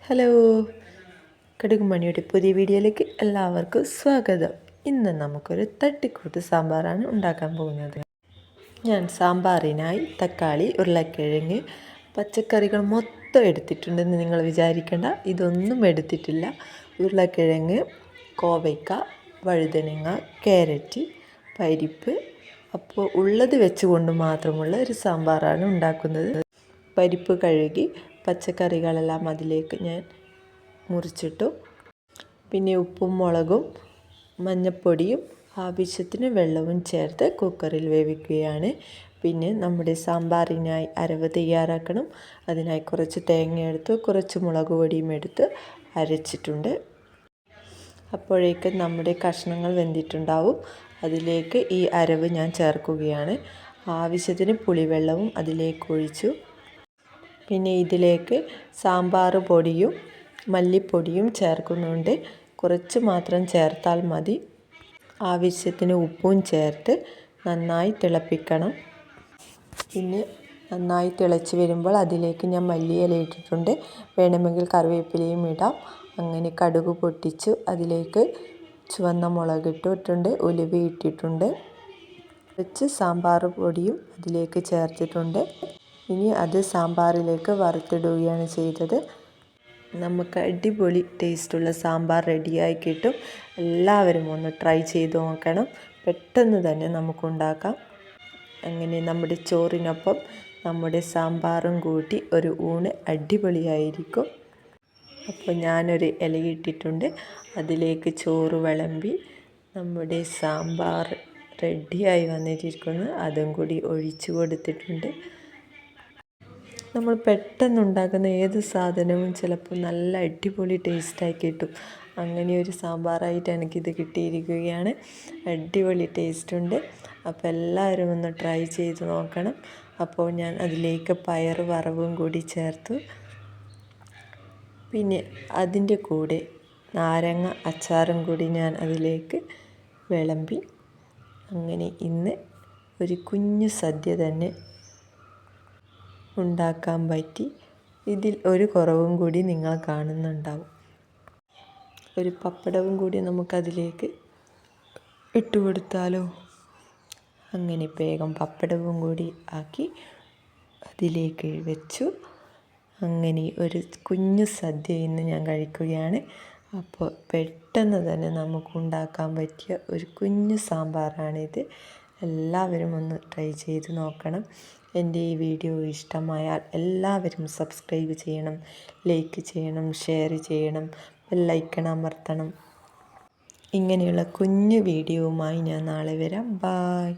Hello, കടുകുമണിയുടെ പുതിയ വീഡിയോയിലേക്ക് എല്ലാവർക്കും സ്വാഗതം. ഇന്ന് നമുക്കൊരു തട്ടിക്കൂട്ട് സാമ്പാറാണ് ഉണ്ടാക്കാൻ പോകുന്നത്. ഞാൻ സാമ്പാറിനായി തക്കാളി, ഉരുളക്കിഴങ്ങ്, പച്ചക്കറികൾ മൊത്തം എടുത്തിട്ടുണ്ടെന്ന് നിങ്ങൾ വിചാരിക്കേണ്ട. ഇതൊന്നും എടുത്തിട്ടില്ല. ഉരുളക്കിഴങ്ങ്, കോവയ്ക്ക, വഴുതനങ്ങ, ക്യാരറ്റ്, പരിപ്പ്. അപ്പോൾ ഉള്ളത് വെച്ചുകൊണ്ട് മാത്രമുള്ള ഒരു സാമ്പാറാണ് ഉണ്ടാക്കുന്നത്. പരിപ്പ് കഴുകി പച്ചക്കറികളെല്ലാം അതിലേക്ക് ഞാൻ മുറിച്ചിട്ടു. പിന്നെ ഉപ്പും മുളകും മഞ്ഞൾപ്പൊടിയും ആവശ്യത്തിന് വെള്ളവും ചേർത്ത് കുക്കറിൽ വേവിക്കുകയാണ്. പിന്നെ നമ്മുടെ സാമ്പാറിനായി അരവ് തയ്യാറാക്കണം. അതിനായി കുറച്ച് തേങ്ങ എടുത്ത് കുറച്ച് മുളക് പൊടിയും എടുത്ത് അരച്ചിട്ടുണ്ട്. അപ്പോഴേക്ക് നമ്മുടെ കഷ്ണങ്ങൾ വെന്തിട്ടുണ്ടാവും. അതിലേക്ക് ഈ അരവ് ഞാൻ ചേർക്കുകയാണ്. ആവശ്യത്തിന് പുളിവെള്ളവും അതിലേക്ക് ഒഴിച്ചു. പിന്നെ ഇതിലേക്ക് സാമ്പാർ പൊടിയും മല്ലിപ്പൊടിയും ചേർക്കുന്നുണ്ട്. കുറച്ച് മാത്രം ചേർത്താൽ മതി. ആവശ്യത്തിന് ഉപ്പും ചേർത്ത് നന്നായി തിളപ്പിക്കണം. പിന്നെ നന്നായി തിളച്ച് വരുമ്പോൾ അതിലേക്ക് ഞാൻ മല്ലിയില ഇട്ടിട്ടുണ്ട്. വേണമെങ്കിൽ കറിവേപ്പിലയും ഇടാം. അങ്ങനെ കടുക് പൊട്ടിച്ചു അതിലേക്ക് ചുവന്ന മുളക് ഇട്ടിട്ടുണ്ട്, ഉലുവ ഇട്ടിട്ടുണ്ട്. കുറച്ച് സാമ്പാർ പൊടിയും അതിലേക്ക് ചേർത്തിട്ടുണ്ട്. ഇനി അത് സാമ്പാറിലേക്ക് വറുത്തിടുകയാണ് ചെയ്തത്. നമുക്ക് അടിപൊളി ടേസ്റ്റുള്ള സാമ്പാർ റെഡിയായി കിട്ടും. എല്ലാവരും ഒന്ന് ട്രൈ ചെയ്ത് നോക്കണം. പെട്ടെന്ന് തന്നെ നമുക്കുണ്ടാക്കാം. അങ്ങനെ നമ്മുടെ ചോറിനൊപ്പം നമ്മുടെ സാമ്പാറും കൂട്ടി ഒരു ഊണ് അടിപൊളിയായിരിക്കും. അപ്പോൾ ഞാനൊരു ഇലയിട്ടിട്ടുണ്ട്. അതിലേക്ക് ചോറ് വിളമ്പി നമ്മുടെ സാമ്പാർ റെഡിയായി വന്നിട്ടിരിക്കുന്നു. അതും കൂടി ഒഴിച്ചു കൊടുത്തിട്ടുണ്ട്. നമ്മൾ പെട്ടെന്ന് ഉണ്ടാക്കുന്ന ഏത് സാധനവും ചിലപ്പോൾ നല്ല അടിപൊളി ടേസ്റ്റായി കിട്ടും. അങ്ങനെ ഒരു സാമ്പാറായിട്ട് എനിക്കിത് കിട്ടിയിരിക്കുകയാണ്. അടിപൊളി ടേസ്റ്റുണ്ട്. അപ്പോൾ എല്ലാവരും ഒന്ന് ട്രൈ ചെയ്ത് നോക്കണം. അപ്പോൾ ഞാൻ അതിലേക്ക് പയർ വറവും കൂടി ചേർത്തു. പിന്നെ അതിൻ്റെ കൂടെ നാരങ്ങ അച്ചാറും കൂടി ഞാൻ അതിലേക്ക് വിളമ്പി. അങ്ങനെ ഇന്ന് ഒരു കുഞ്ഞു സദ്യ തന്നെ ഉണ്ടാക്കാൻ പറ്റി. ഇതിൽ ഒരു കുറവും കൂടി നിങ്ങൾ കാണുന്നുണ്ടാവും. ഒരു പപ്പടവും കൂടി നമുക്കതിലേക്ക് ഇട്ട് കൊടുത്താലോ. അങ്ങനെ വേഗം പപ്പടവും കൂടി ആക്കി അതിലേക്ക് വെച്ചു. അങ്ങനെ ഒരു കുഞ്ഞു സദ്യ ഇന്ന് ഞാൻ കഴിക്കുകയാണ്. അപ്പോൾ പെട്ടെന്ന് തന്നെ നമുക്ക് ഉണ്ടാക്കാൻ പറ്റിയ ഒരു കുഞ്ഞു സാമ്പാറാണിത്. എല്ലാവരും ഒന്ന് ട്രൈ ചെയ്ത് നോക്കണം. എൻ്റെ ഈ വീഡിയോ ഇഷ്ടമായാൽ എല്ലാവരും സബ്സ്ക്രൈബ് ചെയ്യണം, ലൈക്ക് ചെയ്യണം, ഷെയർ ചെയ്യണം, ബെല്ലൈക്കൺ അമർത്തണം. ഇങ്ങനെയുള്ള കുഞ്ഞു വീഡിയോവുമായി ഞാൻ നാളെ വരാം. ബായ്.